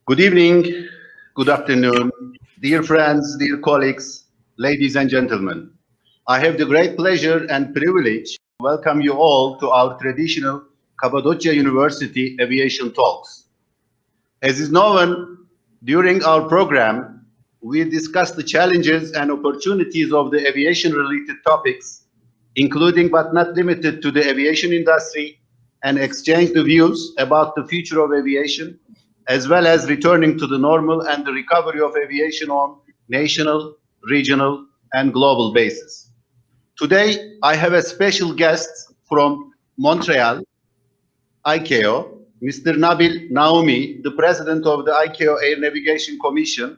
Good evening, good afternoon, dear friends, dear colleagues, ladies and gentlemen. I have the great pleasure and privilege to welcome you all to our traditional Kapadokya University Aviation Talks. As is known, during our program, we discuss the challenges and opportunities of the aviation-related topics, including but not limited to the aviation industry, and exchange the views about the future of aviation, as well as returning to the normal and the recovery of aviation on national, regional, and global basis. Today, I have a special guest from Montreal, ICAO, Mr. Nabil Naoumi, the President of the ICAO Air Navigation Commission.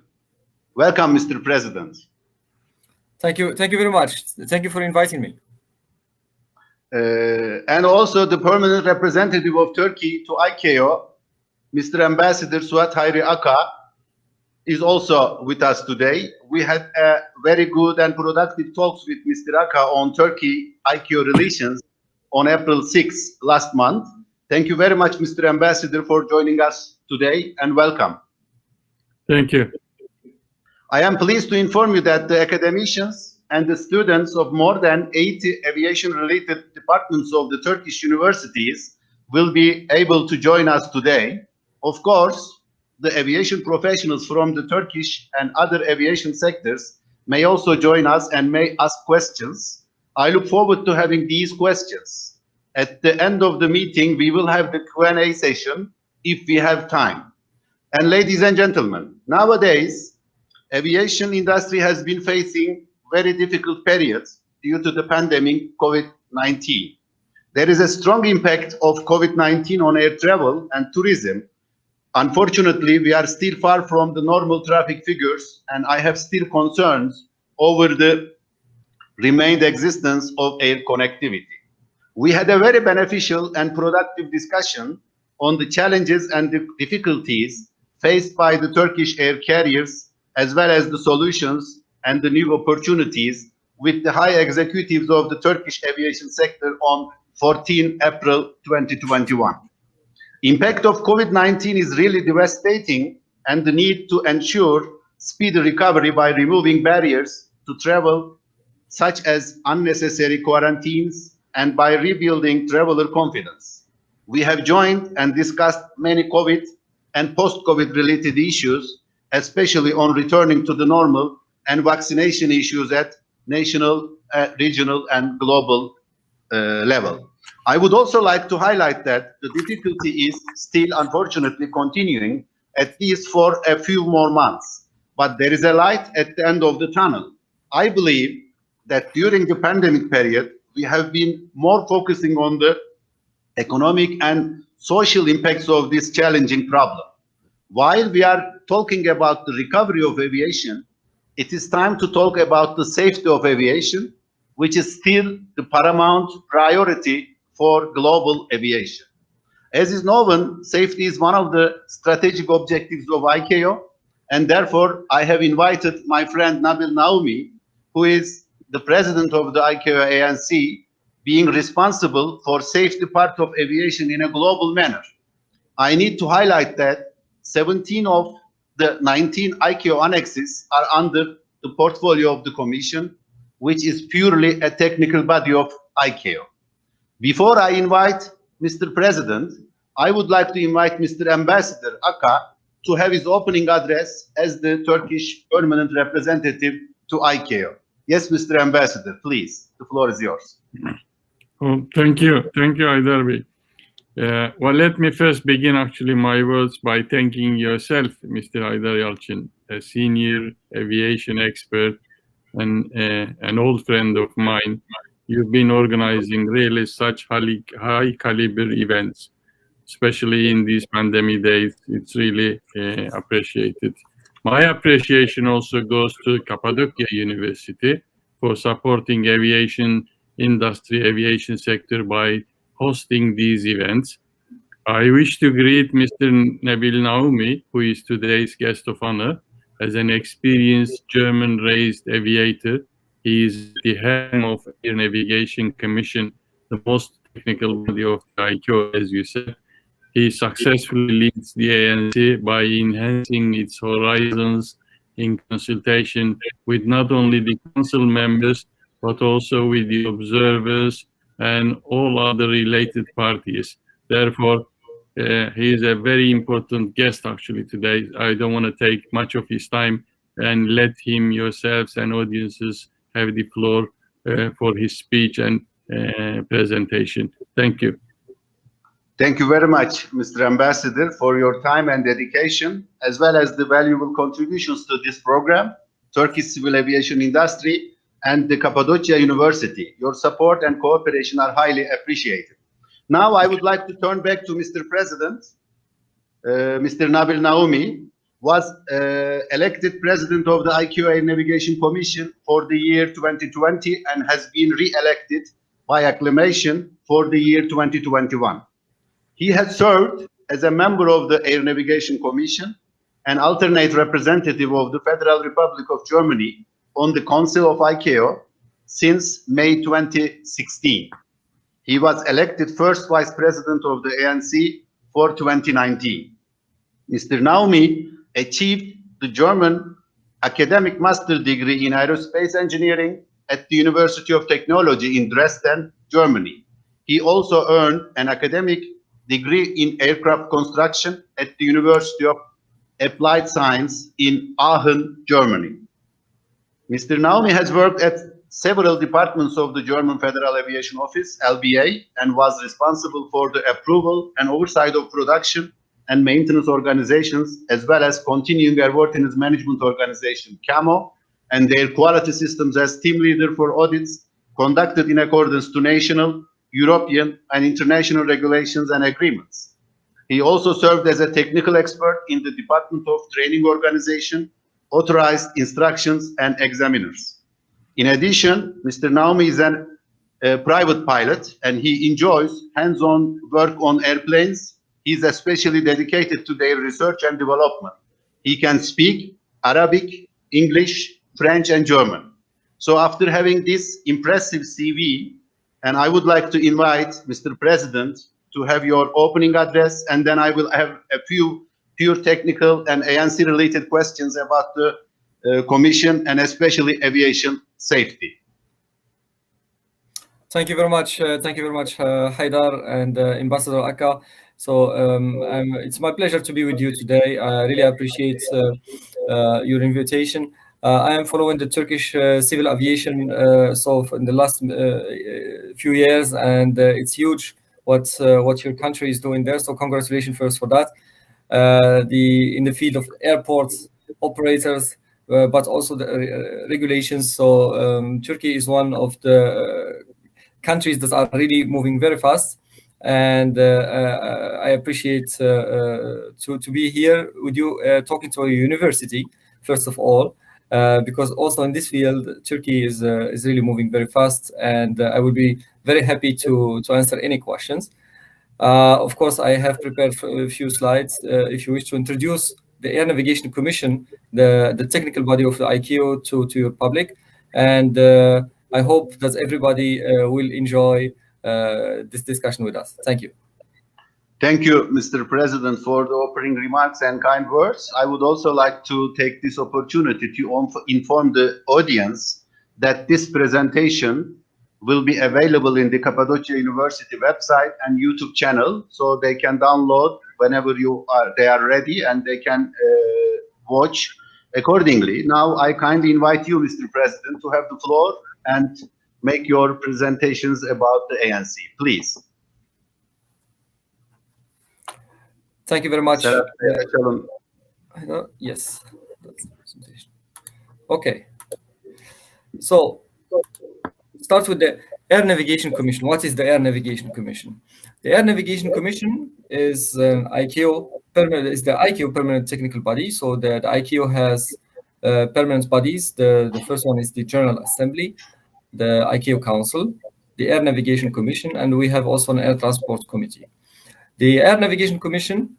Welcome, Mr. President. Thank you very much. Thank you for inviting me. And also the permanent representative of Turkey to ICAO, Mr. Ambassador Suat Hayri Aka, is also with us today. We had a very good and productive talks with Mr. Aka on Turkey-ICAO relations on April 6 last month. Thank you very much, Mr. Ambassador, for joining us today, and welcome. Thank you. I am pleased to inform you that the academicians and the students of more than 80 aviation-related departments of the Turkish universities will be able to join us today. Of course, the aviation professionals from the Turkish and other aviation sectors may also join us and may ask questions. I look forward to having these questions. At the end of the meeting, we will have the Q&A session if we have time. And ladies and gentlemen, nowadays, aviation industry has been facing very difficult periods due to the pandemic COVID-19. There is a strong impact of COVID-19 on air travel and tourism. Unfortunately, we are still far from the normal traffic figures, and I have still concerns over the remained existence of air connectivity. We had a very beneficial and productive discussion on the challenges and the difficulties faced by the Turkish air carriers, as well as the solutions and the new opportunities with the high executives of the Turkish aviation sector on 14 April 2021. Impact of COVID-19 is really devastating, and the need to ensure speedy recovery by removing barriers to travel, such as unnecessary quarantines, and by rebuilding traveler confidence. We have joined and discussed many COVID and post-COVID related issues, especially on returning to the normal and vaccination issues at national, regional, and global level. I would also like to highlight that the difficulty is still unfortunately continuing, at least for a few more months. But there is a light at the end of the tunnel. I believe that during the pandemic period, we have been more focusing on the economic and social impacts of this challenging problem. While we are talking about the recovery of aviation, it is time to talk about the safety of aviation, which is still the paramount priority for global aviation. As is known, safety is one of the strategic objectives of ICAO, and therefore I have invited my friend Nabil Naoumi, who is the president of the ICAO ANC, being responsible for safety part of aviation in a global manner. I need to highlight that 17 of the 19 ICAO annexes are under the portfolio of the Commission, which is purely a technical body of ICAO. Before I invite Mr. President, I would like to invite Mr. Ambassador Aka to have his opening address as the Turkish permanent representative to ICAO. Yes, Mr. Ambassador, please, the floor is yours. Oh, thank you, Haydar Bey. Well, let me first begin actually my words by thanking yourself, Mr. Haydar Yalçın, a senior aviation expert and an old friend of mine. You've been organizing really such high caliber events, especially in these pandemic days. It's really appreciated. My appreciation also goes to Kapadokya University for supporting aviation industry, aviation sector by hosting these events. I wish to greet Mr. Nabil Naoumi, who is today's guest of honor. As an experienced German-raised aviator, he is the head of the Air Navigation Commission, the most technical body of the ICAO, as you said. he successfully leads the ANC by enhancing its horizons in consultation with not only the council members, but also with the observers and all other related parties. Therefore, he is a very important guest actually today. I don't want to take much of his time, and let him, yourselves and audiences, have the floor for his speech and presentation. Thank you. Thank you very much, Mr. Ambassador, for your time and dedication, as well as the valuable contributions to this program, Turkish civil aviation industry, and the Kapadokya University. Your support and cooperation are highly appreciated. Now, I would like to turn back to Mr. President. Mr. Nabil Naomi was elected President of the ICAO Air Navigation Commission for the year 2020 and has been re-elected by acclamation for the year 2021. He has served as a member of the Air Navigation Commission, an alternate representative of the Federal Republic of Germany on the Council of ICAO since May 2016. He was elected first Vice President of the ANC for 2019. Mr. Naomi achieved the German academic master degree in aerospace engineering at the University of Technology in Dresden, Germany. He also earned an academic degree in aircraft construction at the University of Applied Science in Aachen, Germany. Mr. Naomi has worked at several departments of the German Federal Aviation Office, LBA, and was responsible for the approval and oversight of production and maintenance organizations, as well as continuing airworthiness management organization, CAMO, and their quality systems as team leader for audits conducted in accordance to national, European, and international regulations and agreements. He also served as a technical expert in the Department of Training Organization, Authorized Instructions, and Examiners. In addition, Mr. Naomi is a private pilot, and he enjoys hands-on work on airplanes. He's especially dedicated to their research and development. He can speak Arabic, English, French, and German. So after having this impressive CV, and I would like to invite Mr. President to have your opening address, and then I will have a few pure technical and ANC related questions about the Commission and especially aviation safety. Thank you very much. Haidar and Ambassador Akka. So it's my pleasure to be with you today. I really appreciate your invitation. I am following the Turkish civil aviation so in the last few years, and it's huge what your country is doing there. So congratulations first for that. In the field of airports, operators, but also the regulations. So Turkey is one of the countries that are really moving very fast, and I appreciate to be here with you talking to a university first of all, because also in this field Turkey is really moving very fast, and I will be very happy to answer any questions. Of course, I have prepared a few slides if you wish to introduce the Air Navigation Commission, the technical body of the ICAO, to your public, and I hope that everybody will enjoy this discussion with us. Thank you. Thank you, Mr. President, for the opening remarks and kind words. I would also like to take this opportunity to inform the audience that this presentation will be available in the Kapadokya University website and YouTube channel, so they can download whenever they are ready, and they can watch accordingly. Now, I kindly invite you, Mr. President, to have the floor and make your presentations about the ANC, please. Thank you very much. Yes. Okay. So, start with the Air Navigation Commission. What is the Air Navigation Commission? The Air Navigation Commission is the ICAO permanent technical body. So the ICAO has permanent bodies. The first one is the General Assembly, the ICAO Council, the Air Navigation Commission, and we have also an Air Transport Committee. The Air Navigation Commission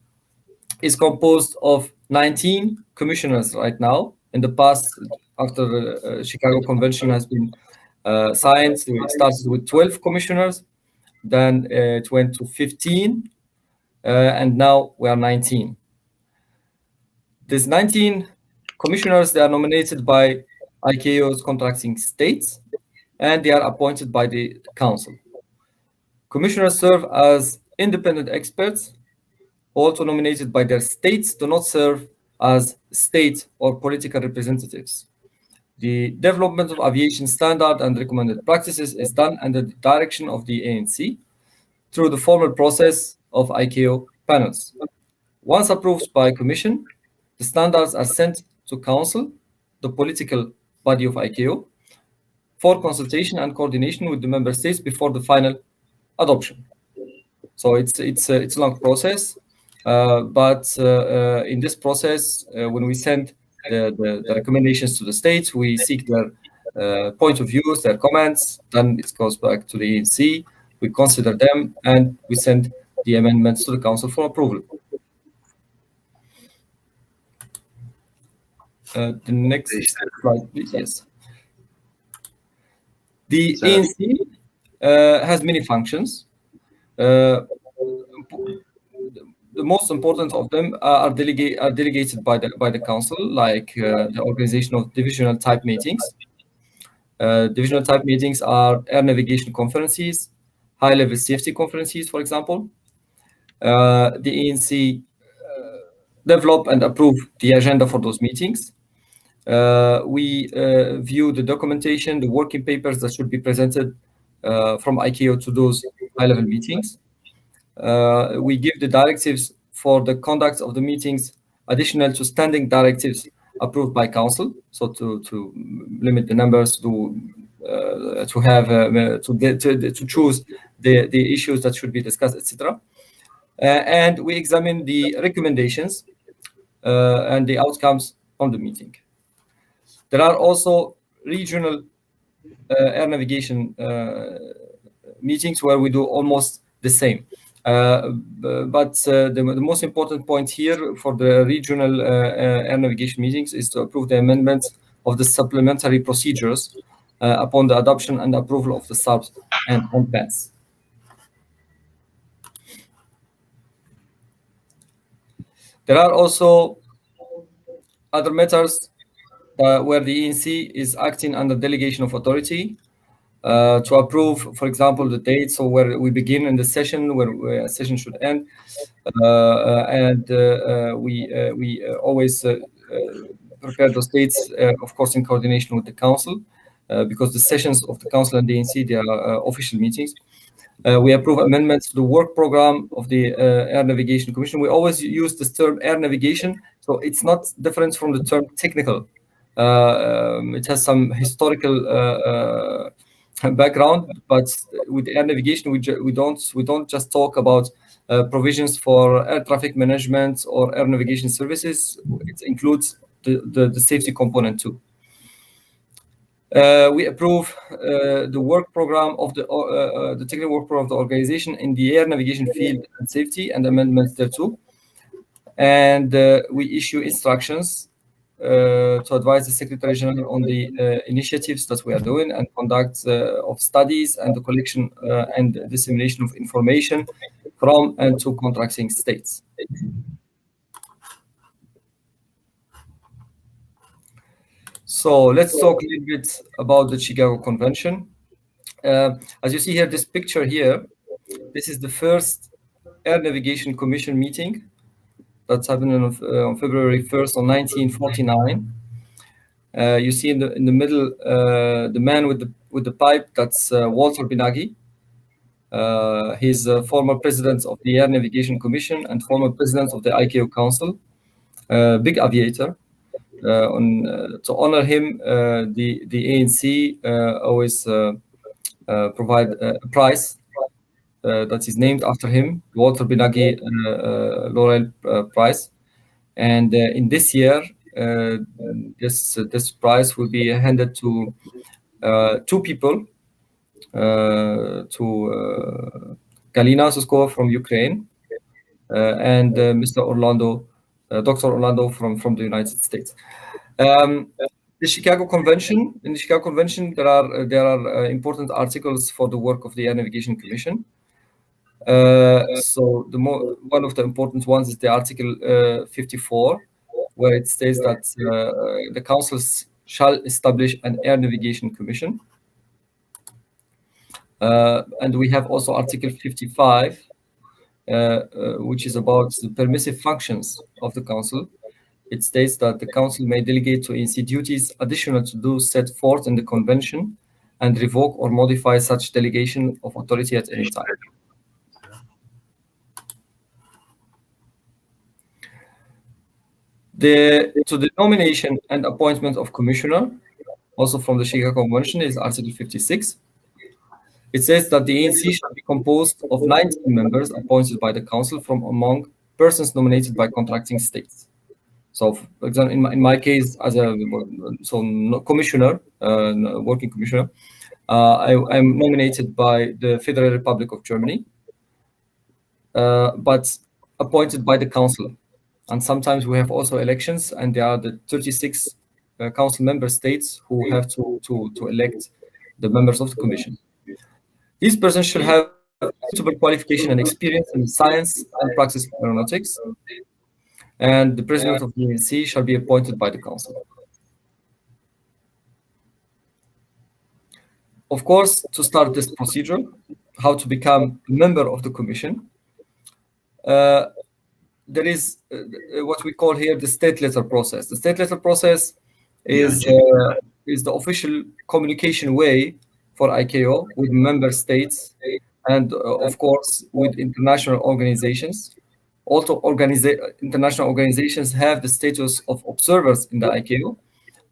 is composed of 19 commissioners right now. In the past, after the Chicago Convention has been signed, it started with 12 commissioners, then it went to 15, and now we are 19. These 19 commissioners, they are nominated by ICAO's contracting states, and they are appointed by the council. Commissioners serve as independent experts, also nominated by their states, do not serve as state or political representatives. The development of aviation standard and recommended practices is done under the direction of the ANC through the formal process of ICAO panels. Once approved by Commission, the standards are sent to Council, the political body of ICAO, for consultation and coordination with the member states before the final adoption. So it's a long process, but in this process, when we send the recommendations to the states, we seek their point of views, their comments. Then it goes back to the ANC. We consider them and we send the amendments to the council for approval. The next slide, please. Yes. The ANC has many functions. The most important of them are delegated by the council, like the organization of divisional type meetings. Divisional type meetings are air navigation conferences, high-level safety conferences, for example. The ANC develop and approve the agenda for those meetings. We view the documentation, the working papers that should be presented from ICAO to those high-level meetings. We give the directives for the conduct of the meetings, additional to standing directives approved by council. So to limit the numbers, to choose the issues that should be discussed, etc. And we examine the recommendations and the outcomes from the meeting. There are also regional air navigation meetings where we do almost the same. But the most important point here for the regional air navigation meetings is to approve the amendments of the supplementary procedures upon the adoption and approval of the SARPs and OMPANs. There are also other matters where the ANC is acting under delegation of authority to approve, for example, the dates or where we begin in the session, where a session should end, and we always prepare those dates, of course, in coordination with the council, because the sessions of the council and the ANC, they are official meetings. We approve amendments to the work program of the Air Navigation Commission. We always use this term air navigation, so it's not different from the term technical. It has some historical background, but with air navigation, we don't just talk about provisions for air traffic management or air navigation services. It includes the safety component too. We approve the work program of the technical work program of the organization in the air navigation field and safety and amendments thereto. And we issue instructions to advise the Secretary General on the initiatives that we are doing and conduct of studies and the collection and dissemination of information from and to contracting states. So let's talk a little bit about the Chicago Convention. As you see here, this picture here, this is the first Air Navigation Commission meeting that's happened on February 1st, on 1949. You see in the middle the man with the pipe. That's Walter Benaghi. He's former president of the Air Navigation Commission and former president of the ICAO Council. Big aviator. To honor him, the ANC always provide a prize that is named after him, Walter Benaghi Laurel Prize. And in this year, this prize will be handed to two people, to Galina Suskova from Ukraine and Mr. Orlando, Dr. Orlando from the United States. The Chicago Convention. In the Chicago Convention, there are important articles for the work of the Air Navigation Commission. So one of the important ones is the Article 54, where it states that the councils shall establish an air navigation commission. And we have also Article 55, which is about the permissive functions of the council. It states that the council may delegate to ANC duties additional to those set forth in the convention and revoke or modify such delegation of authority at any time. To the nomination and appointment of commissioner, also from the Chicago Convention, is Article 56. It says that the ANC shall be composed of 19 members appointed by the council from among persons nominated by contracting states. So, for example, in my case, as a commissioner, working commissioner, I'm nominated by the Federal Republic of Germany, but appointed by the council. And sometimes we have also elections, and there are the 36 council member states who have to elect the members of the commission. These persons should have suitable qualification and experience in science and practice of aeronautics, and the president of the ANC shall be appointed by the council. Of course, to start this procedure, how to become a member of the commission, there is what we call here the state letter process. The state letter process is the official communication way for ICAO with member states and, of course, with international organizations. Also, international organizations have the status of observers in the ICAO,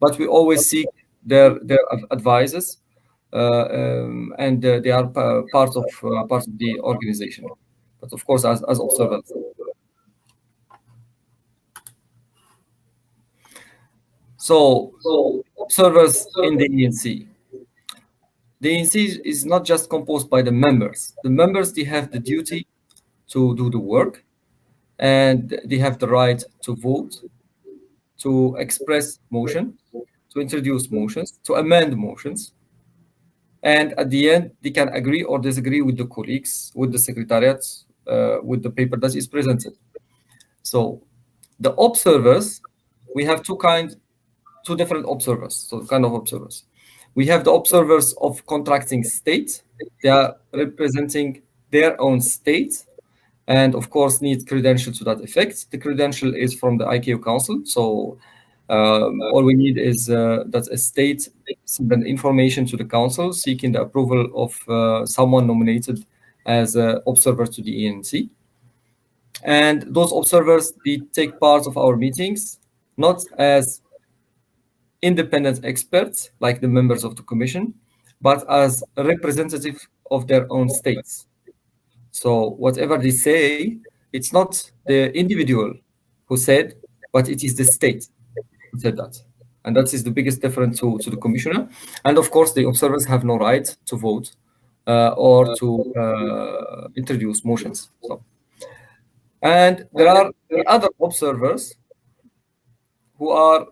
but we always seek their advices, and they are part of the organization, but of course as observers. So observers in the ANC. The ANC is not just composed by the members. The members, they have the duty to do the work, and they have the right to vote, to express motion, to introduce motions, to amend motions. And at the end, they can agree or disagree with the colleagues, with the secretariat, with the paper that is presented. So the observers, we have two different observers, so kind of observers. We have the observers of contracting state. They are representing their own state, and of course need credential to that effect. The credential is from the ICAO Council, so all we need is that a state send information to the council seeking the approval of someone nominated as an observer to the ANC. And those observers, they take part of our meetings, not as independent experts like the members of the commission, but as a representative of their own states. So whatever they say, it's not the individual who said, but it is the state who said that. And that is the biggest difference to the commissioner. And of course, the observers have no right to vote or to introduce motions. So, and there are other observers who are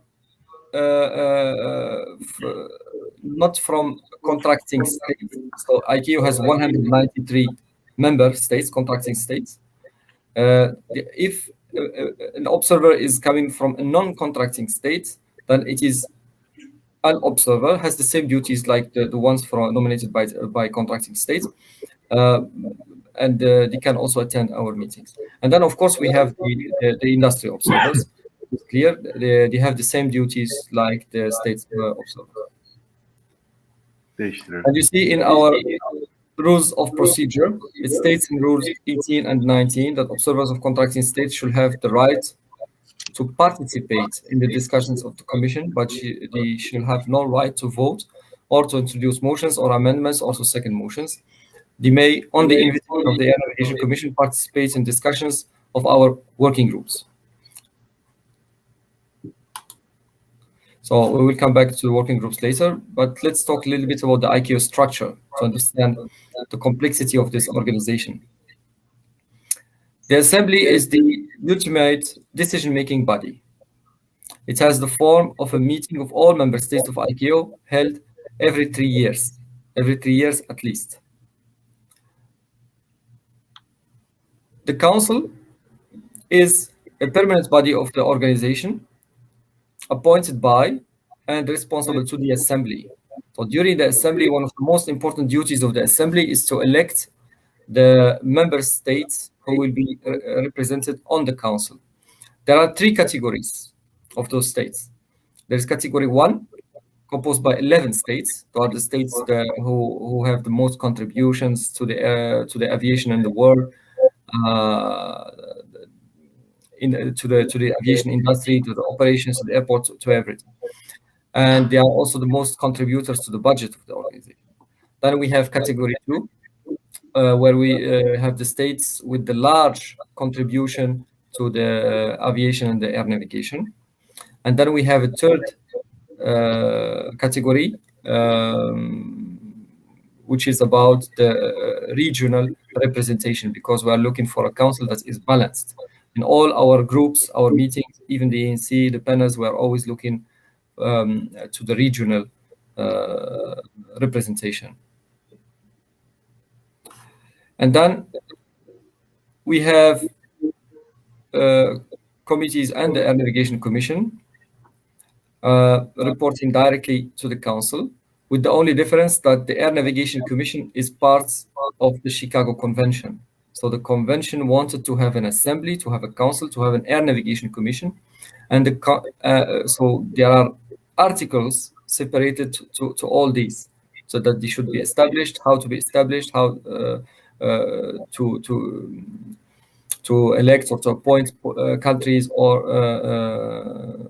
not from contracting states. So ICAO has 193 member states, contracting states. If an observer is coming from a non-contracting state, then it is an observer, has the same duties like the ones nominated by contracting states. And they can also attend our meetings. And then, of course, we have the industry observers. It's clear they have the same duties like the state's observers. And you see in our rules of procedure, it states in rules 18 and 19 that observers of contracting states should have the right to participate in the discussions of the commission, but they should have no right to vote or to introduce motions or amendments or to second motions. They may, on the invitation of the Air Navigation Commission, participate in discussions of our working groups. So we will come back to the working groups later, but let's talk a little bit about the ICAO structure to understand the complexity of this organization. The Assembly is the ultimate decision-making body. It has the form of a meeting of all member states of ICAO held every 3 years at least. The council is a permanent body of the organization appointed by and responsible to the assembly. So during the assembly, one of the most important duties of the assembly is to elect the member states who will be represented on the council. There are 3 categories of those states. There's category 1, composed by 11 states. Those are the states who have the most contributions to the aviation in the world, to the aviation industry, to the operations, to the airports, to everything. And they are also the most contributors to the budget of the organization. Then we have category 2, where we have the states with the large contribution to the aviation and the air navigation. And then we have a third category, which is about the regional representation, because we are looking for a council that is balanced. In all our groups, our meetings, even the ANC, the panels, we are always looking to the regional representation. And then we have committees and the Air Navigation Commission reporting directly to the council, with the only difference that the Air Navigation Commission is part of the Chicago Convention. So the convention wanted to have an assembly, to have a council, to have an Air Navigation Commission, and so there are articles separated to all these, so that they should be established, how to be established, how to elect or to appoint countries or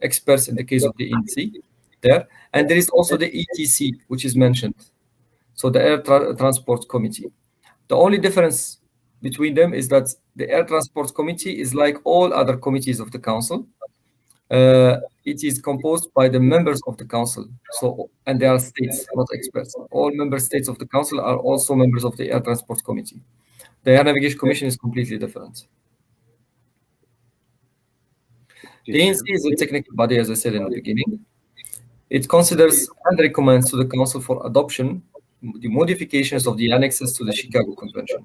experts in the case of the ANC there. And there is also the ETC, which is mentioned, so the Air Transport Committee. The only difference between them is that the Air Transport Committee is like all other committees of the council. It is composed by the members of the council, and they are states, not experts. All member states of the council are also members of the Air Transport Committee. The Air Navigation Commission is completely different. The ANC is a technical body, as I said in the beginning. It considers and recommends to the council for adoption the modifications of the annexes to the Chicago Convention.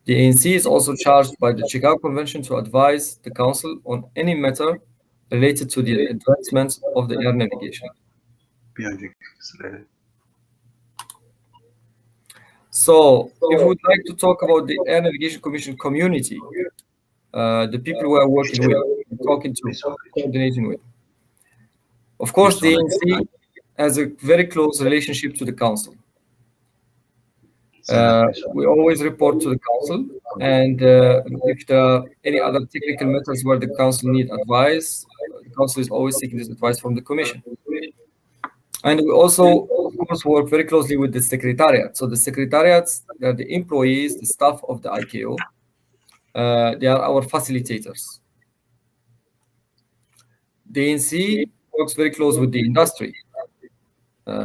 The ANC is also charged by the Chicago Convention to advise the council on any matter related to the advancement of the air navigation. So, if we would like to talk about the Air Navigation Commission community, the people we are working with, talking to, coordinating with. Of course, the ANC has a very close relationship to the council. We always report to the council, and if there are any other technical matters where the council needs advice, the council is always seeking this advice from the commission. And we also, of course, work very closely with the secretariat. So the secretariats, they are the employees, the staff of the ICAO. They are our facilitators. The ANC works very close with the industry.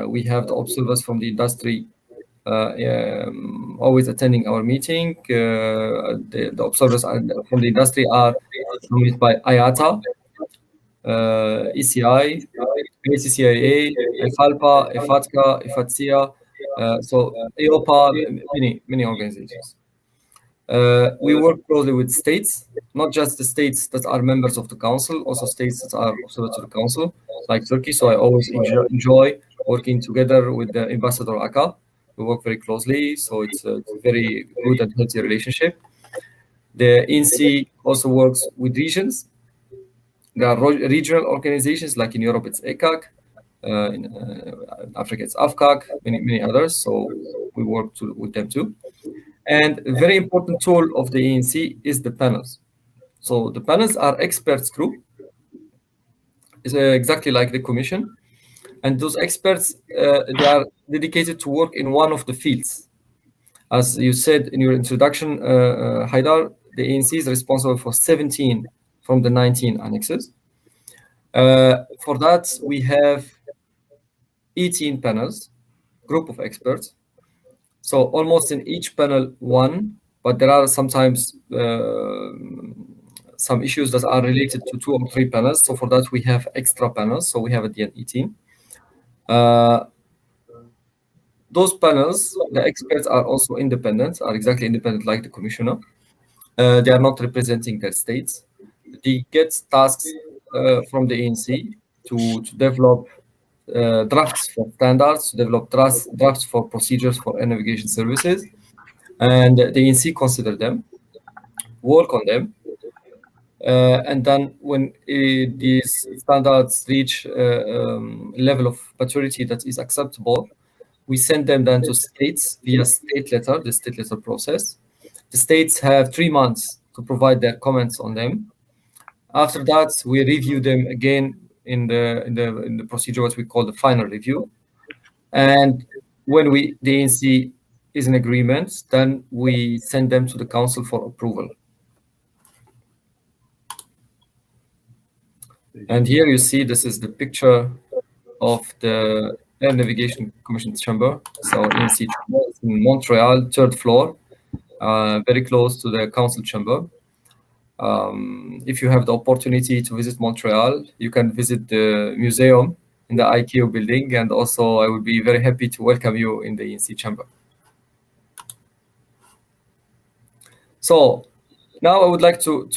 We have the observers from the industry always attending our meeting. The observers from the industry are nominated by IATA, ECI, ACCIA, EFALPA, EFATCA, EFATSIA, so EOPA, many organizations. We work closely with states, not just the states that are members of the council, also states that are observers to the council, like Turkey. So I always enjoy working together with the Ambassador Aka. We work very closely, so it's a very good and healthy relationship. The ANC also works with regions. There are regional organizations, like in Europe it's ECAC, in Africa it's AFCAC, many others, so we work with them too. And a very important tool of the ANC is the panels. So the panels are experts group. It's exactly like the commission. And those experts, they are dedicated to work in one of the fields. As you said in your introduction, Haidar, the ANC is responsible for 17 from the 19 annexes. For that, we have 18 panels, group of experts. So almost in each panel, one, but there are sometimes some issues that are related to 2 or 3 panels. So for that, we have extra panels. So we have at the end 18. those panels, the experts are also independent, are exactly independent like the commissioner. They are not representing their states. They get tasks from the ANC to develop drafts for standards, to develop drafts for procedures for air navigation services. And the ANC consider them, work on them, and then when these standards reach level of maturity that is acceptable, we send them then to states via state letter, the state letter process. The states have 3 months to provide their comments on them. After that, we review them again in the procedure, what we call the final review. And when the ANC is in agreement, then we send them to the council for approval. And here you see, this is the picture of the Air Navigation Commission chamber. So ANC chamber is in Montreal, 3rd floor, very close to the council chamber. If you have the opportunity to visit Montreal, you can visit the museum in the Ikea building, and also I would be very happy to welcome you in the ANC chamber. So now I would like to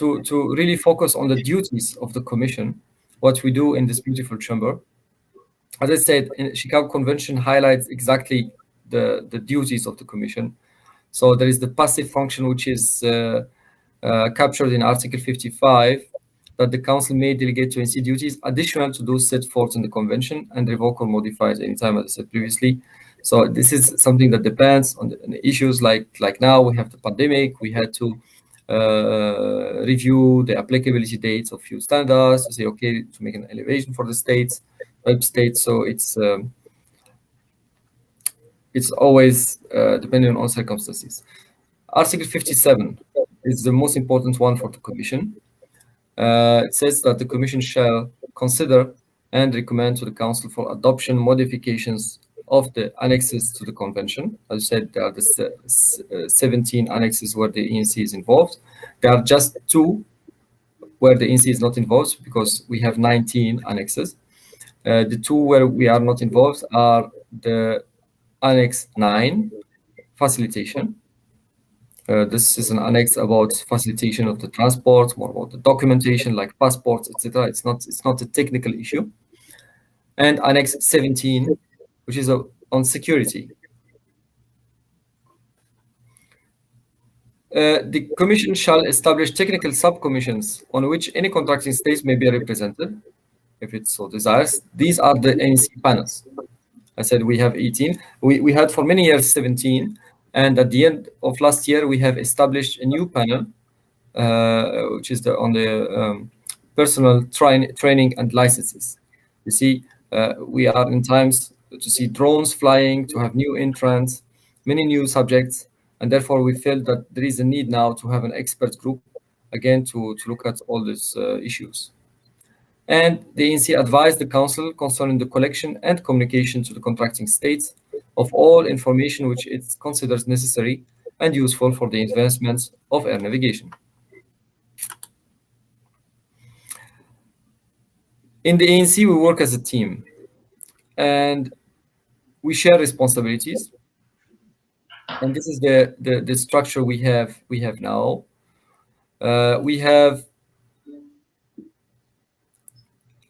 really focus on the duties of the commission, what we do in this beautiful chamber. As I said, in Chicago Convention highlights exactly the duties of the commission. So there is the passive function, which is captured in Article 55, that the council may delegate to ANC duties additional to those set forth in the convention and revoke or modify at any time, as I said previously. So this is something that depends on the issues like now we have the pandemic. We had to review the applicability dates of few standards to say, okay, to make an elevation for the states, web states. So it's always depending on circumstances. Article 57 is the most important one for the Commission. It says that the Commission shall consider and recommend to the Council for adoption modifications of the annexes to the Convention. As I said, there are the 17 annexes where the ANC is involved. There are just 2 where the ANC is not involved, because we have 19 annexes. The 2 where we are not involved are the Annex 9, facilitation. This is an annex about facilitation of the transport, more about the documentation like passports, etc. It's not a technical issue. And Annex 17, which is on security. The Commission shall establish technical subcommissions on which any contracting states may be represented, if it so desires. These are the ANC panels. I said we have 18. We had for many years 17. And at the end of last year, we have established a new panel, which is on the personal training and licenses. You see, we are in times to see drones flying, to have new entrants, many new subjects, and therefore we felt that there is a need now to have an expert group, again, to look at all these issues. And the ANC advised the Council concerning the collection and communication to the contracting states of all information which it considers necessary and useful for the advancement of air navigation. In the ANC, we work as a team, and we share responsibilities. And this is the structure we have now. We have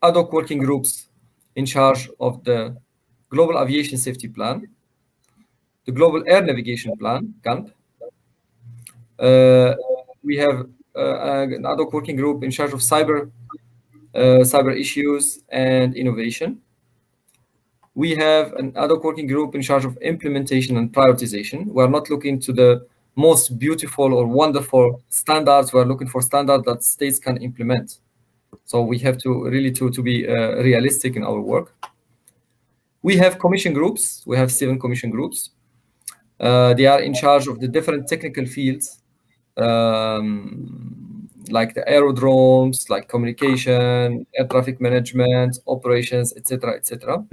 ad hoc working groups in charge of the Global Aviation Safety Plan, the Global Air Navigation Plan, GANP. We have an ad hoc working group in charge of cyber issues and innovation. We have an ad hoc working group in charge of implementation and prioritization. We're not looking to the most beautiful or wonderful standards. We're looking for standards that states can implement. So we have to really to be realistic in our work. We have commission groups. We have 7 commission groups. They are in charge of the different technical fields, like the aerodromes, like communication, air traffic management, operations, etc., etc.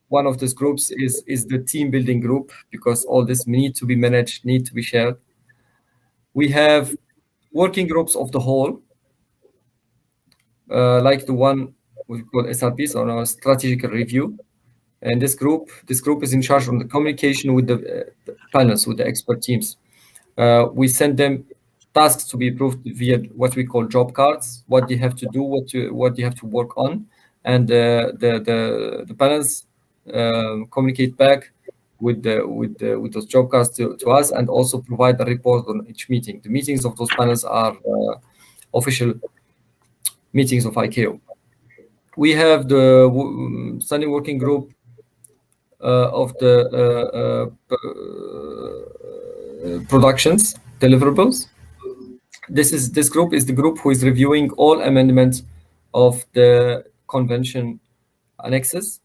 One of these groups is the team building group, because all this need to be managed, need to be shared. We have working groups of the whole, like the one we call SRP, so our strategic review. And this group is in charge on the communication with the panels, with the expert teams. We send them tasks to be approved via what we call job cards, what they have to do, what they have to work on, and the panels communicate back with those job cards to us, and also provide a report on each meeting. The meetings of those panels are official meetings of ICAO. We have the standing working group of the productions deliverables. This group is the group who is reviewing all amendments of the convention annexes.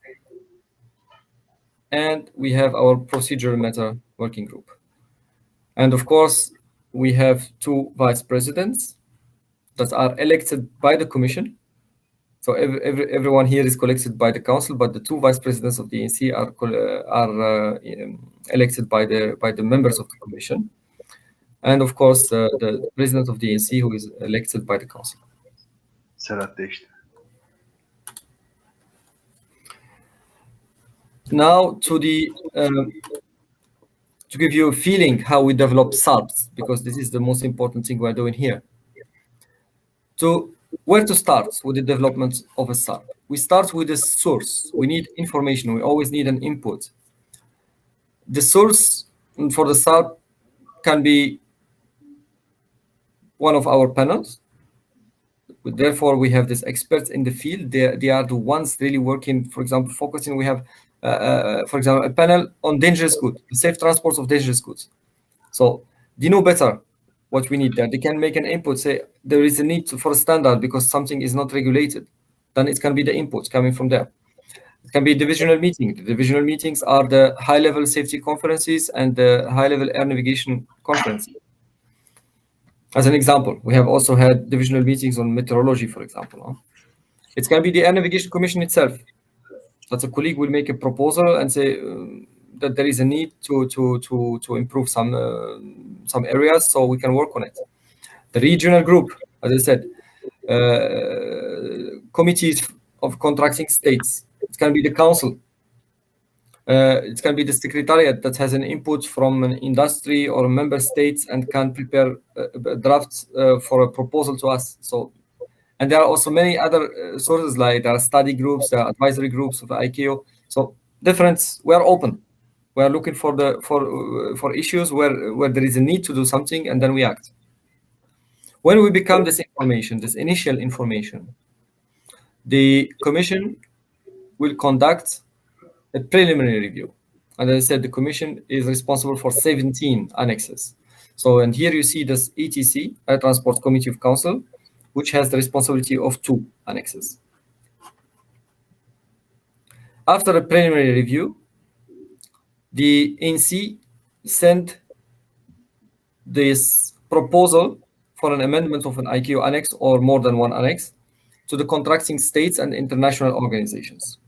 And we have our procedural matter working group. And of course, we have 2 vice presidents that are elected by the commission. So everyone here is elected by the council, but the 2 vice presidents of the ANC are elected by the members of the commission. And of course, the president of the ANC, who is elected by the council. Serhat değişti. Now to give you a feeling how we develop SARPs, because this is the most important thing we're doing here. So where to start with the development of a SARP? We start with the source. We need information. We always need an input. The source for the SARP can be one of our panels. Therefore, we have these experts in the field. They are the ones really working, for example, focusing. We have, for example, a panel on dangerous goods, the safe transport of dangerous goods. So they know better what we need there. They can make an input, say there is a need for a standard because something is not regulated. Then it can be the input coming from there. It can be a divisional meeting. The divisional meetings are the high-level safety conferences and the high-level air navigation conference. As an example, we have also had divisional meetings on meteorology, for example. It can be the Air Navigation Commission itself. That a colleague will make a proposal and say that there is a need to improve some areas, so we can work on it. The regional group, as I said, committees of contracting states. It can be the council. It can be the secretariat that has an input from an industry or member states and can prepare drafts for a proposal to us. So, and there are also many other sources, like there are study groups, there are advisory groups of ICAO. So different. We are open. We are looking for issues where there is a need to do something, and then we act. When we become this information, this initial information, the commission will conduct a preliminary review. And as I said, the commission is responsible for 17 annexes. So, and here you see this ETC, Air Transport Committee of Council, which has the responsibility of 2 annexes. After a preliminary review, the ANC sent this proposal for an amendment of an ICAO annex or more than one annex to the contracting states and international organizations.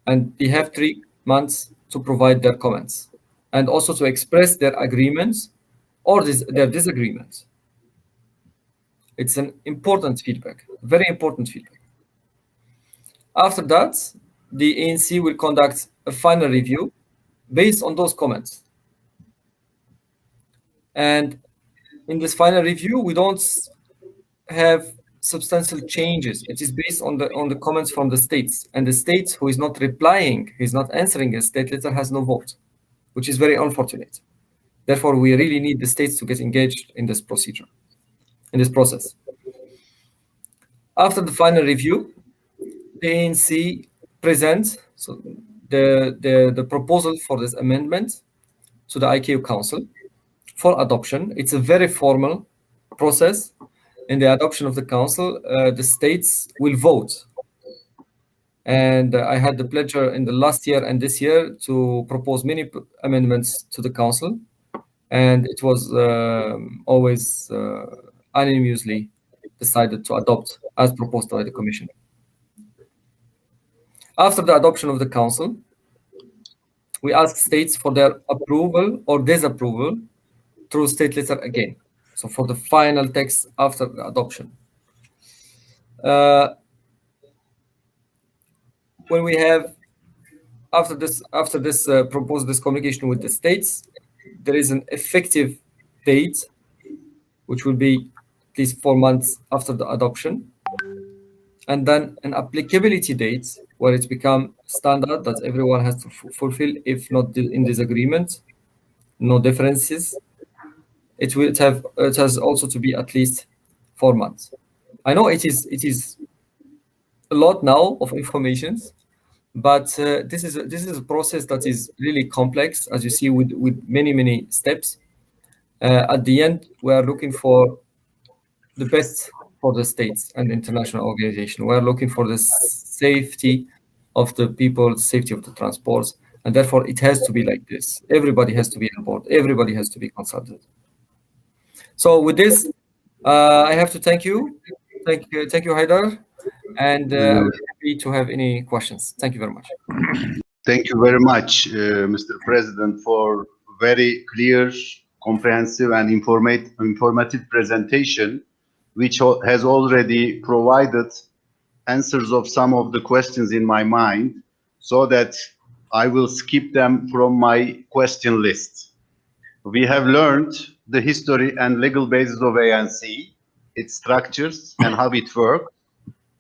And they have 3 months to provide their comments and also to express their agreements or their disagreements. It's an important feedback, very important feedback. After that, the ANC will conduct a final review based on those comments. And in this final review, we don't have substantial changes. It is based on the comments from the states, and the state who is not replying, who is not answering a state letter, has no vote, which is very unfortunate. Therefore, we really need the states to get engaged in this procedure, in this process. After the final review, the ANC presents the proposal for this amendment to the ICAO Council for adoption. It's a very formal process. In the adoption of the council, the states will vote. And I had the pleasure in the last year and this year to propose many amendments to the council. And it was always unanimously decided to adopt as proposed by the commission. After the adoption of the council, we ask states for their approval or disapproval through state letter again. So for the final text after the adoption. When we have after this proposed communication with the states, there is an effective date, which will be at least 4 months after the adoption, and then an applicability date where it become standard that everyone has to fulfill. If not in disagreement, no differences, it has also to be at least 4 months. I know it is a lot now of information, but this is a process that is really complex, as you see, with many steps. At the end, we are looking for the best for the states and international organization. We are looking for the safety of the people, safety of the transports, and therefore it has to be like this. Everybody has to be on board. Everybody has to be consulted. So with this, I have to thank you, Haidar, and I'm happy to have any questions. Thank you very much. Thank you very much, Mr. President, for very clear, comprehensive, and informative presentation, which has already provided answers of some of the questions in my mind, so that I will skip them from my question list. We have learned the history and legal basis of ANC, its structures and how it works,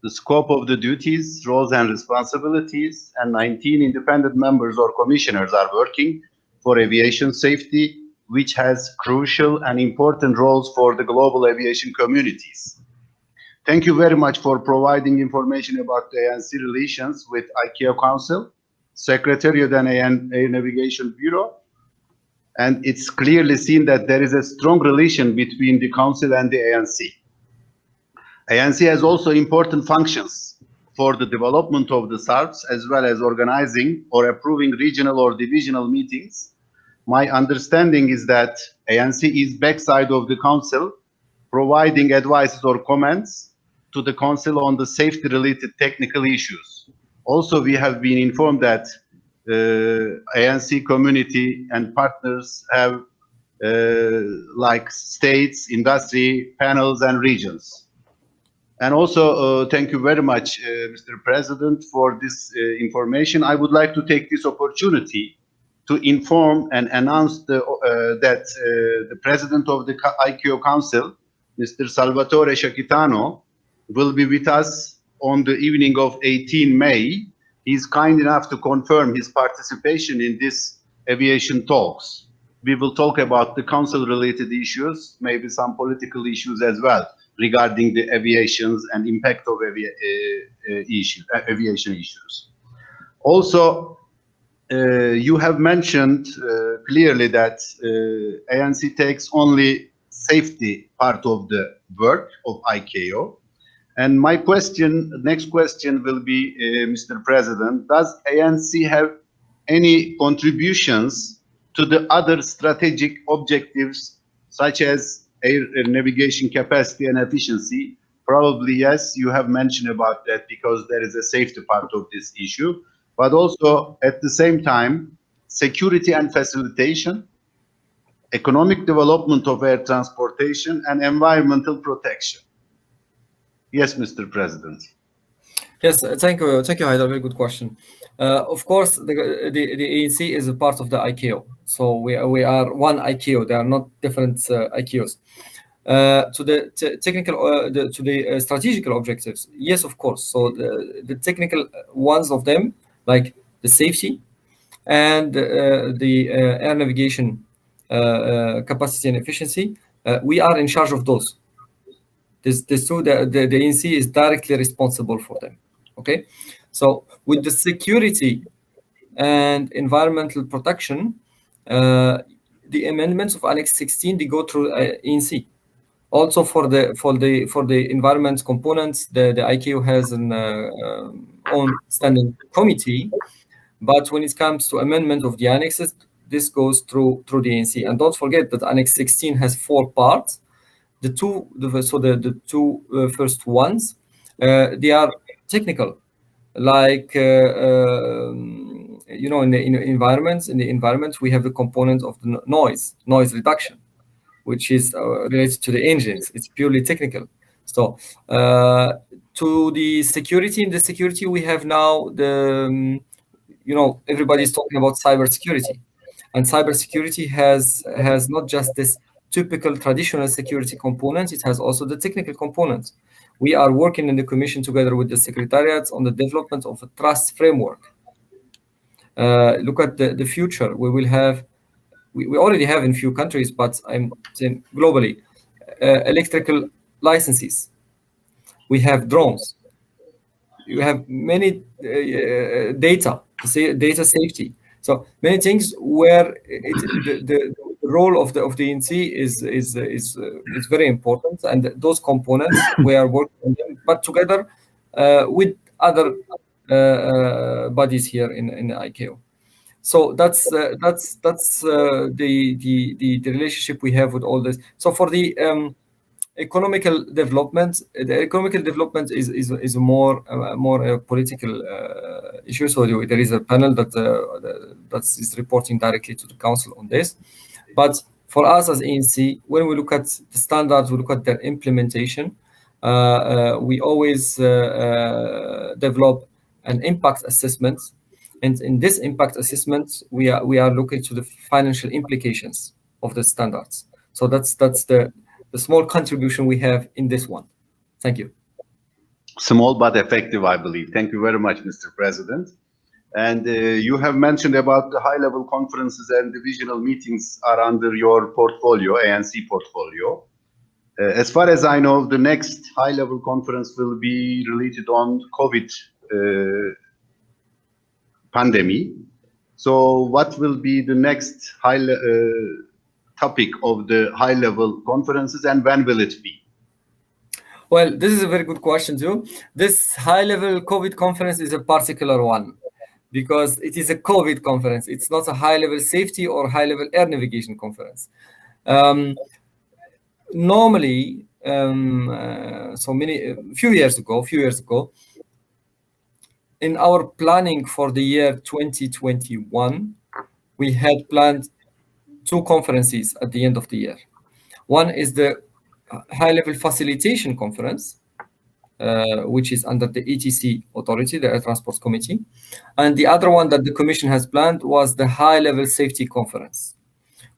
the scope of the duties, roles and responsibilities, and 19 independent members or commissioners are working for aviation safety, which has crucial and important roles for the global aviation communities. Thank you very much for providing information about the ANC relations with ICAO Council, Secretariat and Air Navigation Bureau, and it's clearly seen that there is a strong relation between the Council and the ANC. ANC has also important functions for the development of the SARPs, as well as organizing or approving regional or divisional meetings. My understanding is that ANC is backside of the Council, providing advices or comments to the Council on the safety-related technical issues. Also, we have been informed that ANC community and partners have like states, industry, panels, and regions. And also, thank you very much, Mr. President, for this information. I would like to take this opportunity to inform and announce that the President of the ICAO Council, Mr. Salvatore Shakitano, will be with us on the evening of 18 May. He's kind enough to confirm his participation in this aviation talks. We will talk about the council-related issues, maybe some political issues as well, regarding the aviations and impact of aviation issues. Also, you have mentioned clearly that ANC takes only safety part of the work of ICAO. And my next question will be, Mr. President, does ANC have any contributions to the other strategic objectives, such as air navigation capacity and efficiency? Probably yes, you have mentioned about that because there is a safety part of this issue, but also at the same time, security and facilitation, economic development of air transportation, and environmental protection. Yes, Mr. President. Yes, thank you, Haidar. Very good question. Of course, the ANC is a part of the ICAO, so we are one ICAO. They are not different ICAOs. To the technical, to the strategical objectives, yes, of course. So the technical ones of them, like the safety and the air navigation capacity and efficiency, we are in charge of those. The ANC is directly responsible for them. Okay, so with the security and environmental protection, the amendments of Annex 16 they go through ANC. Also for the environment components, the ICAO has an own standing committee, but when it comes to amendment of the annexes, this goes through the ANC. And don't forget that Annex 16 has 4 parts. The two first ones, they are technical, like in the environment we have the component of the noise reduction, which is related to the engines. It's purely technical. So to the security, in the security we have now the everybody's talking about cybersecurity, and cybersecurity has not just this typical traditional security component, it has also the technical component. We are working in the Commission together with the secretariats on the development of a trust framework. Look at the future. We already have in few countries, but I'm saying globally, electrical licenses. We have drones. You have many data safety. So many things where the role of the ANC is very important, and those components we are working on them, but together with other bodies here in the ICAO. So that's the relationship we have with all this. So for the economical development, the economical development is a more political issue. So there is a panel that is reporting directly to the council on this. But for us as ANC, when we look at the standards, we look at their implementation. We always develop an impact assessment, and in this impact assessment, we are looking to the financial implications of the standards. So that's the small contribution we have in this one. Thank you. Small but effective, I believe. Thank you very much, Mr. President. And you have mentioned about the high-level conferences and divisional meetings are under your portfolio, ANC portfolio. As far as I know, the next high-level conference will be related on COVID pandemic. So what will be the next topic of the high-level conferences, and when will it be? Well, this is a very good question too. This high-level COVID conference is a particular one because it is a COVID conference. It's not a high-level safety or high-level air navigation conference. Normally, a few years ago, in our planning for the year 2021, we had planned 2 conferences at the end of the year. One is the high-level facilitation conference, which is under the ETC authority, the Air Transport Committee. And the other one that the Commission has planned was the high-level safety conference.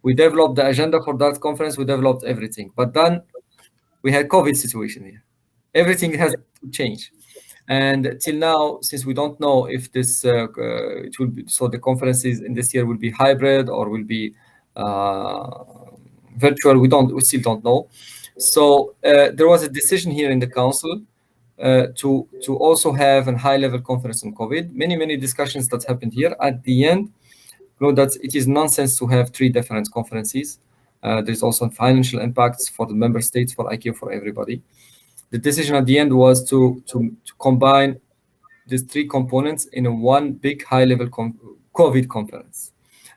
We developed the agenda for that conference, we developed everything. But then we had COVID situation here. Everything has to change. And till now, since we don't know if this it will be, so the conferences in this year will be hybrid or will be virtual, we still don't know. So there was a decision here in the council to also have a high-level conference on COVID. Many discussions that happened here. At the end, that it is nonsense to have 3 different conferences. There's also financial impacts for the member states, for ICAO, for everybody. The decision at the end was to combine these 3 components in one big high-level COVID conference.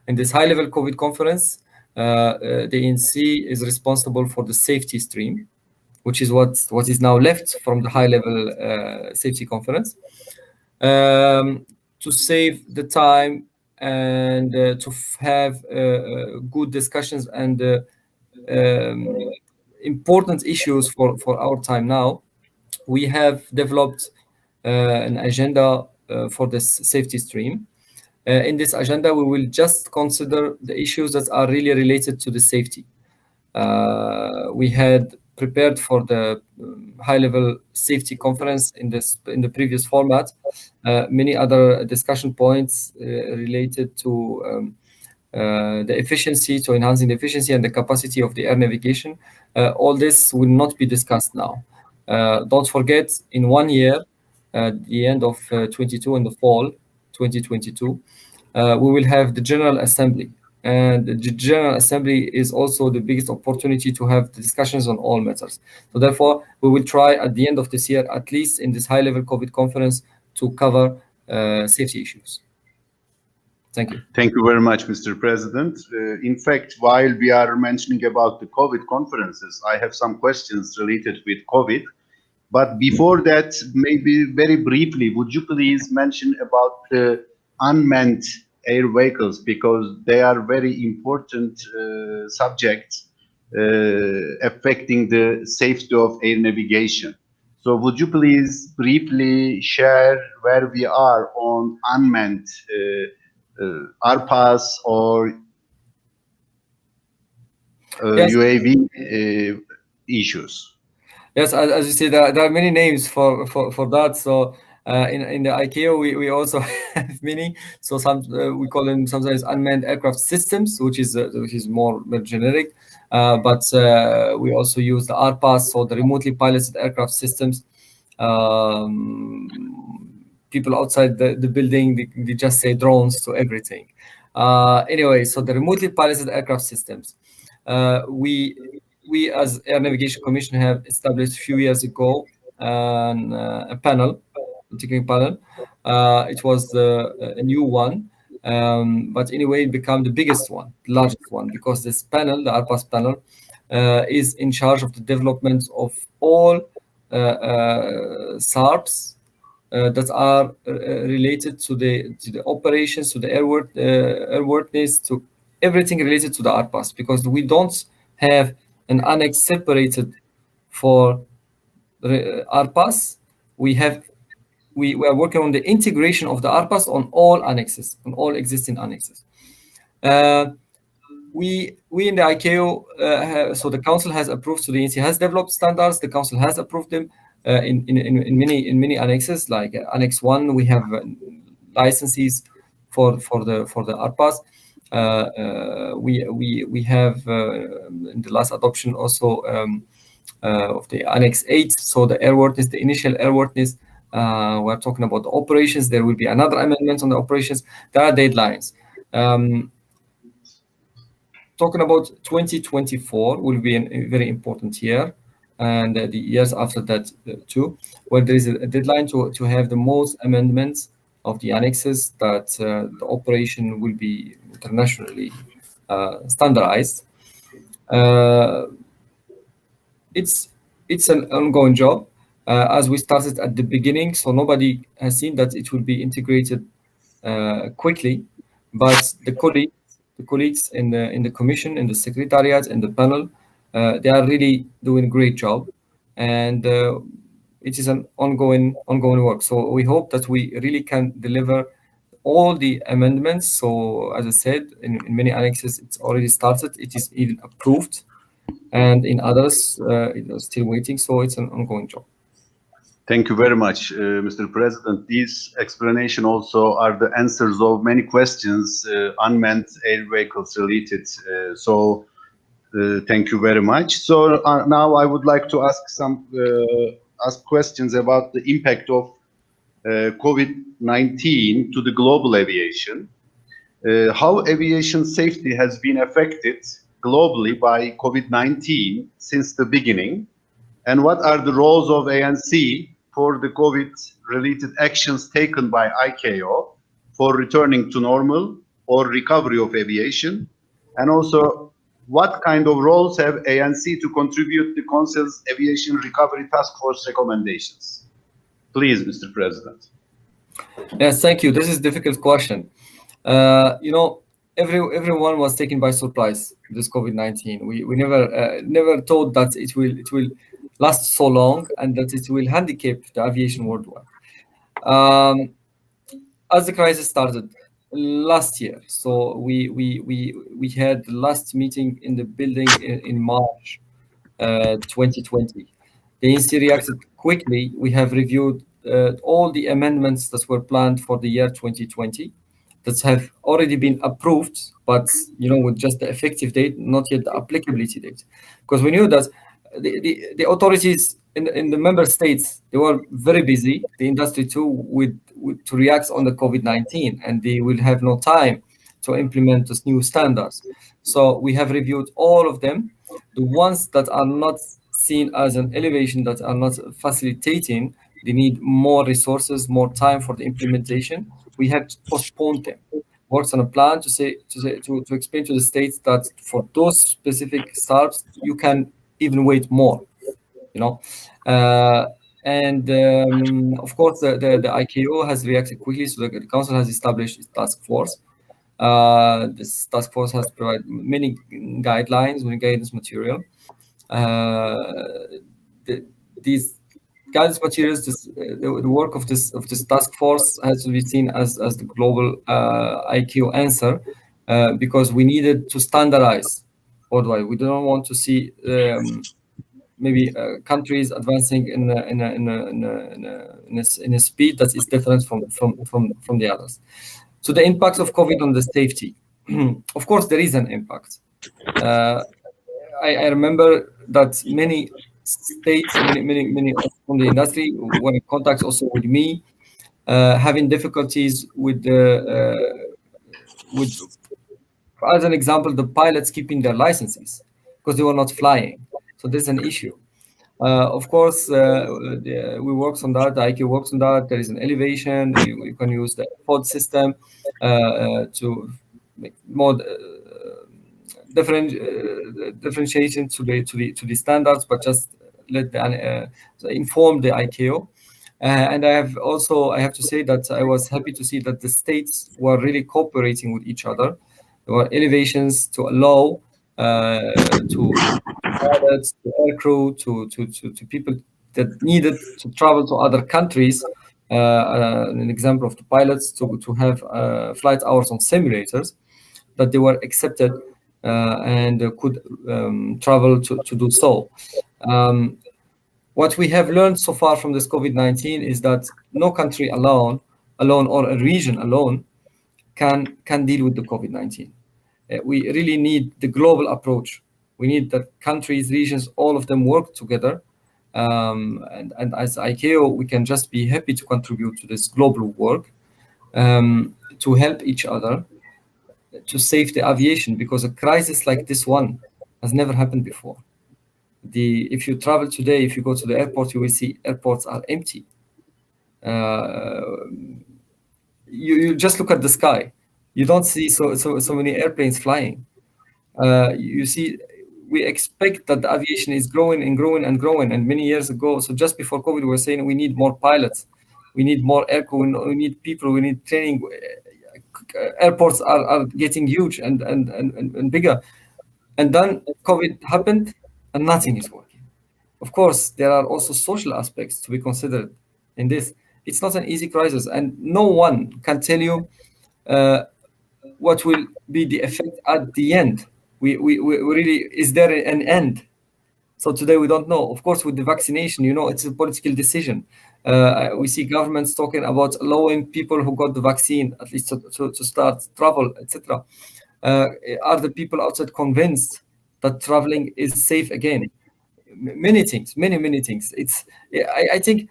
In this high-level COVID conference, the ANC is responsible for the safety stream, which is what is now left from the high-level safety conference, to save the time and to have good discussions and important issues for our time now. We have developed an agenda for this safety stream. In this agenda, we will just consider the issues that are really related to the safety. We had prepared for the high-level safety conference in the previous format many other discussion points related to the efficiency, to enhancing the efficiency and the capacity of the air navigation. All this will not be discussed now. Don't forget, in 1 year, at the end of 22 in the fall 2022, we will have the General Assembly. And the General Assembly is also the biggest opportunity to have the discussions on all matters. So therefore, we will try at the end of this year, at least in this high-level COVID conference, to cover safety issues. Thank you. Thank you very much, Mr. President. In fact, while we are mentioning about the COVID conferences, I have some questions related with COVID. But before that, maybe very briefly, would you please mention about the unmanned air vehicles, because they are very important subjects affecting the safety of air navigation. So would you please briefly share where we are on unmanned RPAS or Yes. UAV issues? Yes, as you say, there are many names for that. So in the ICAO, we also have many. So we call them sometimes unmanned aircraft systems, which is more generic. But we also use the RPAS, so the remotely piloted aircraft systems. People outside the building, they just say drones to everything. Anyway, so the remotely piloted aircraft systems. We as Air Navigation Commission have established a few years ago a panel, a technical panel. It was a new one, but anyway, it became the biggest one, the largest one, because this panel, the RPAS panel, is in charge of the development of all SARPs that are related to the operations, to the airworthiness, to everything related to the RPAS, because we don't have an annex separated for RPAS. We are working on the integration of the RPAS on all annexes, on all existing annexes. We in the ICAO, so the council has approved, so the ANC has developed standards, the council has approved them in many annexes, like Annex 1, we have licenses for the RPAS. We have in the last adoption also of the Annex 8, so the airworthiness, the initial airworthiness. We're talking about the operations. There will be another amendment on the operations. There are deadlines. Talking about 2024 will be a very important year, and the years after that too, where there is a deadline to have the most amendments of the annexes, that the operation will be internationally standardized. It's an ongoing job, as we started at the beginning, so nobody has seen that it will be integrated quickly, but the colleagues in the commission, in the secretariat, in the panel, they are really doing a great job, and it is an ongoing work. So we hope that we really can deliver all the amendments. So as I said, in many annexes it's already started, it is even approved, and in others it is still waiting. So it's an ongoing job. Thank you very much, Mr. President. These explanations also are the answers of many questions, unmanned air vehicles related. Thank you very much. So now I would like to ask questions about the impact of COVID-19 to the global aviation. How aviation safety has been affected globally by COVID-19 since the beginning, and what are the roles of ANC for the COVID-related actions taken by ICAO for returning to normal or recovery of aviation? And also, what kind of roles have ANC to contribute to the Council's Aviation Recovery Task Force recommendations? Please, Mr. President. Yes, thank you. This is a difficult question. Everyone was taken by surprise, this COVID-19. We never thought that it will last so long and that it will handicap the aviation worldwide. As the crisis started last year, so we had the last meeting in the building in March 2020. The ANC reacted quickly. We have reviewed all the amendments that were planned for the year 2020 that have already been approved, but with just the effective date, not yet the applicability date, because we knew that the authorities in the member states, they were very busy, the industry too, to react on the COVID-19, and they will have no time to implement these new standards. So we have reviewed all of them. The ones that are not seen as an elevation, that are not facilitating, they need more resources, more time for the implementation. We have postponed them. Works on a plan to explain to the states that for those specific SARPs, you can even wait more. And of course, the ICAO has reacted quickly, so the council has established its task force. This task force has provided many guidelines, many guidance material. These guidance materials, the work of this task force has to be seen as the global IQ answer, because we needed to standardize worldwide. We don't want to see maybe countries advancing in a speed that is different from the others. So the impact of COVID on the safety. Of course, there is an impact. I remember that many states, many from the industry were in contact also with me, having difficulties with as an example, the pilots keeping their licenses because they were not flying. So there's an issue. Of course, we work on that. The IQ works on that. There is an elevation. You can use the pod system to make more differentiation to the standards, but just let inform the ICAO. And I have to say that I was happy to see that the states were really cooperating with each other. There were elevations to allow to pilots, to aircrew, to people that needed to travel to other countries. An example of the pilots to have flight hours on simulators, that they were accepted and could travel to do so. What we have learned so far from this COVID-19 is that no country alone, or a region alone, can deal with the COVID-19. We really need the global approach. We need that countries, regions, all of them work together. And as ICAO, we can just be happy to contribute to this global work to help each other to save the aviation, because a crisis like this one has never happened before. If you travel today, if you go to the airport, you will see airports are empty. You just look at the sky. You don't see so many airplanes flying. You see, we expect that the aviation is growing and growing and growing. And many years ago, so just before COVID, we were saying we need more pilots, we need more aircrew, we need people, we need training. Airports are getting huge and bigger. And then COVID happened and nothing is working. Of course, there are also social aspects to be considered in this. It's not an easy crisis, and no one can tell you what will be the effect at the end. We really, is there an end? So today we don't know. Of course, with the vaccination, it's a political decision. We see governments talking about allowing people who got the vaccine at least to start travel, etc. Are the people outside convinced that traveling is safe again? Many things. I think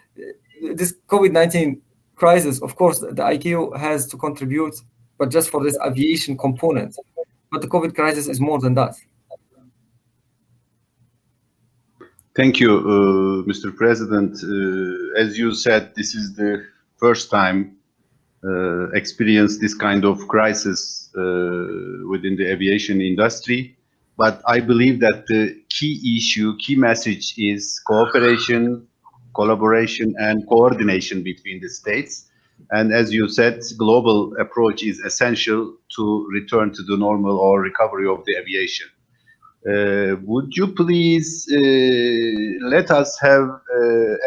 this COVID-19 crisis, of course, the ICAO has to contribute, but just for this aviation component. But the COVID crisis is more than that. Thank you, Mr. President. As you said, this is the first time experience this kind of crisis within the aviation industry. But I believe that the key message is cooperation, collaboration, and coordination between the states. And as you said, global approach is essential to return to the normal or recovery of the aviation. Would you please let us have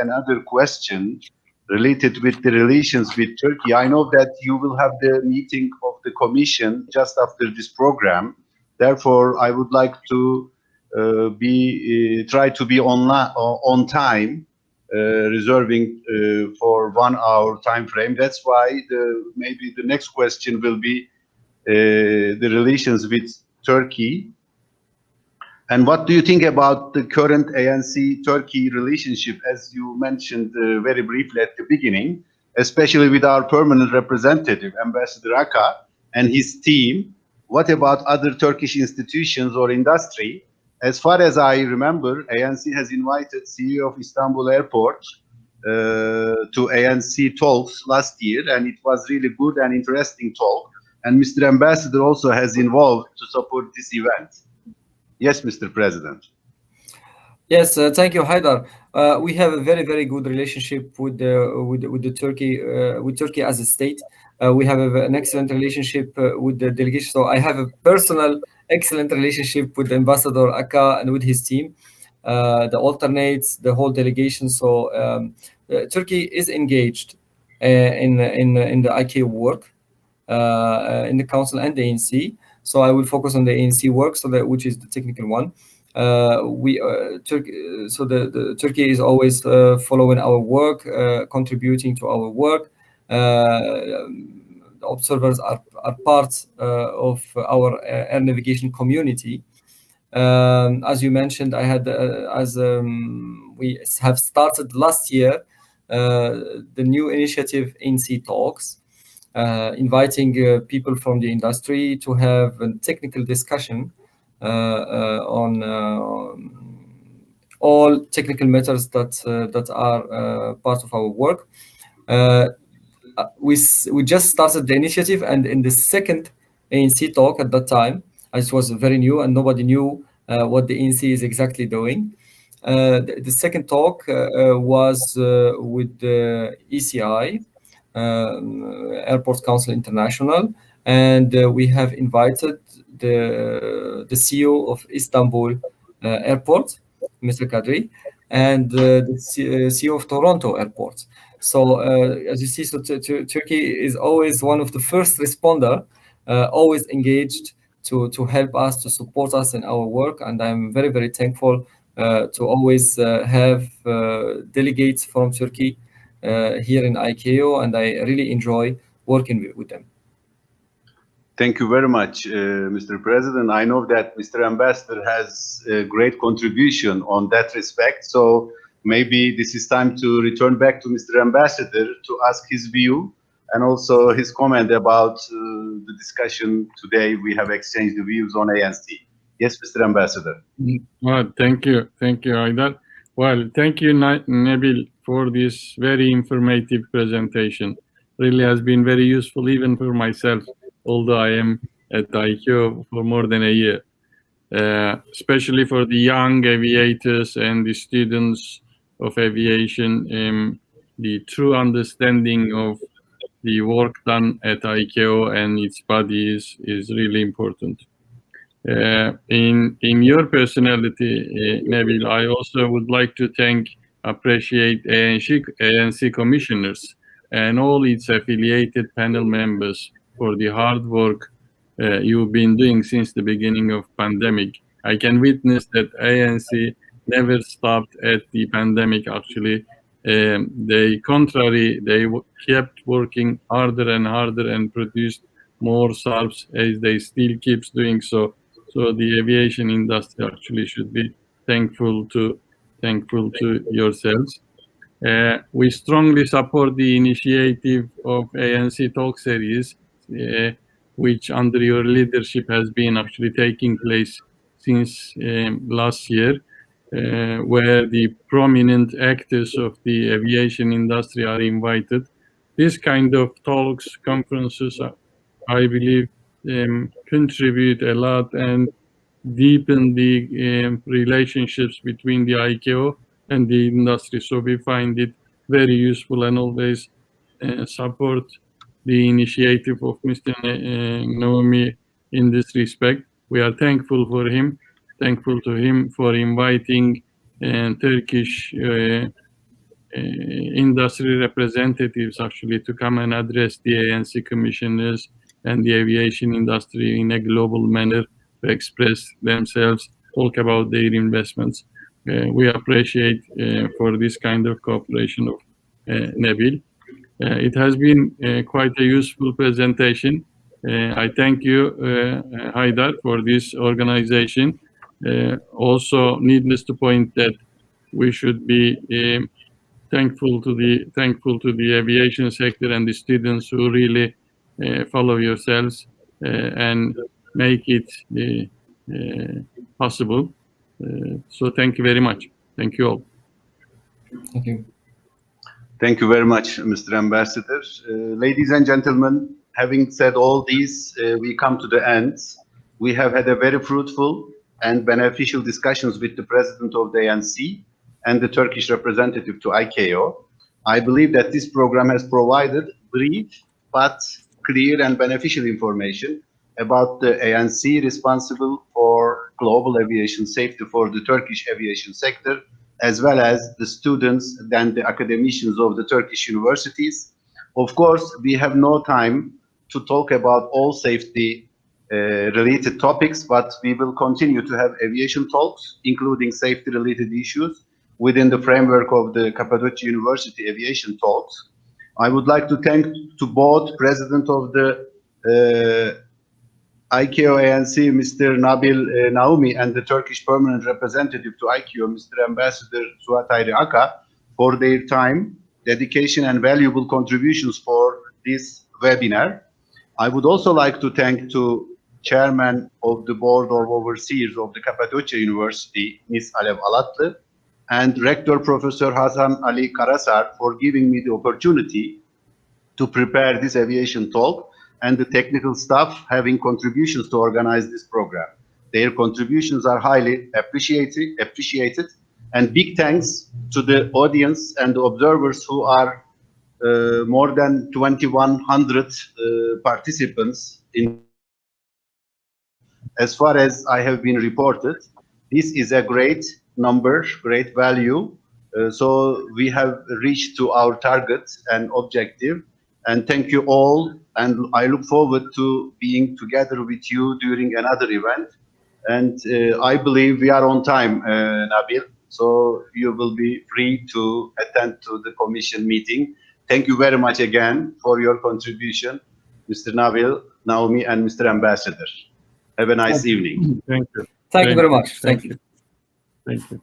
another question related with the relations with Turkey? I know that you will have the meeting of the Commission just after this program. Therefore, I would like to try to be on time, reserving for 1 hour time frame. That's why maybe the next question will be the relations with Turkey. And what do you think about the current ANC-Turkey relationship, as you mentioned very briefly at the beginning, especially with our permanent representative, Ambassador Aka, and his team? What about other Turkish institutions or industry? As far as I remember, ANC has invited CEO of Istanbul Airport to ANC talks last year, and it was really good and interesting talk. And Mr. Ambassador also has involved to support this event. Yes, Mr. President. Yes, thank you, Haidar. We have a very, very good relationship with Turkey as a state. We have an excellent relationship with the delegation. So I have a personal excellent relationship with Ambassador Aka and with his team. the alternates, the whole delegation. So Turkey is engaged in the ICAO work, in the council and the ANC. So I will focus on the ANC work, which is the technical one. Turkey is always following our work, contributing to our work. The observers are part of our air navigation community. As you mentioned, we have started last year the new initiative ANC Talks, inviting people from the industry to have a technical discussion on all technical matters that are part of our work. We just started the initiative, and in the second ANC talk at that time, it was very new and nobody knew what the ANC is exactly doing. The second talk was with the ECI, Airport Council International, and we have invited the CEO of Istanbul Airport, Mr. Kadri, and the CEO of Toronto Airport. So as you see, so Turkey is always one of the first responder, always engaged to help us, to support us in our work, and I'm very, very thankful to always have delegates from Turkey here in ICAO, and I really enjoy working with them. Thank you very much, Mr. President. I know that Mr. Ambassador has a great contribution on that respect. So maybe this is time to return back to Mr. Ambassador to ask his view and also his comment about the discussion today. We have exchanged the views on ANC. Yes, Mr. Ambassador. Well, thank you, Haydar. Well, thank you, Nabil, for this very informative presentation. Really has been very useful even for myself, although I am at ICAO for more than a year. Especially for the young aviators and the students of aviation, the true understanding of the work done at ICAO and its bodies is really important. In your personality, Nabil, I also would like to appreciate ANC commissioners and all its affiliated panel members for the hard work you've been doing since the beginning of pandemic. I can witness that ANC never stopped at the pandemic. Actually, they kept working harder and harder and produced more SARPs, as they still keeps doing so. So the aviation industry actually should be thankful to yourselves. We strongly support the initiative of ANC Talk Series, which under your leadership has been actually taking place since last year, where the prominent actors of the aviation industry are invited. This kind of talks, conferences, I believe, contribute a lot and deepen the relationships between the ICAO and the industry. So we find it very useful and always support the initiative of Mr. Naomi in this respect. We are thankful to him for inviting Turkish industry representatives actually to come and address the ANC commissioners and the aviation industry in a global manner, to express themselves, talk about their investments. We appreciate for this kind of cooperation of Nabil. It has been quite a useful presentation. I thank you, Haydar, for this organization. Also, needless to point that we should be thankful to the aviation sector and the students who really follow yourselves and make it possible. So thank you very much. Thank you all. Thank you. Thank you very much, Mr. Ambassador. Ladies and gentlemen, having said all these, we come to the end. We have had a very fruitful and beneficial discussions with the President of the ANC and the Turkish representative to ICAO. I believe that this program has provided brief but clear and beneficial information about the ANC responsible for global aviation safety for the Turkish aviation sector, as well as the students and the academicians of the Turkish universities. Of course, we have no time to talk about all safety related topics, but we will continue to have aviation talks, including safety related issues, within the framework of the Kapadokya University Aviation Talks. I would like to thank to both President of the Ikea ANC, Mr. Nabil Naomi, and the Turkish permanent representative to Ikea, Mr. Ambassador Suatayri Aka, for their time, dedication, and valuable contributions for this webinar. I would also like to thank to Chairman of the Board of Overseers of the Kapadokya University, Ms. Alev Alatlı, and Rector Professor Hasan Ali Karasar for giving me the opportunity to prepare this aviation talk, and the technical staff having contributions to organize this program. Their contributions are highly appreciated, and big thanks to the audience and the observers who are more than 2,100 participants in. As far as I have been reported, this is a great number, great value. So we have reached to our target and objective. And thank you all. And I look forward to being together with you during another event. And I believe we are on time, Nabil. So you will be free to attend to the commission meeting. Thank you very much again for your contribution, Mr. Nabil, Naomi, and Mr. Ambassador. Have a nice evening. Thank you. Thank you very much. Thank you. Thank you.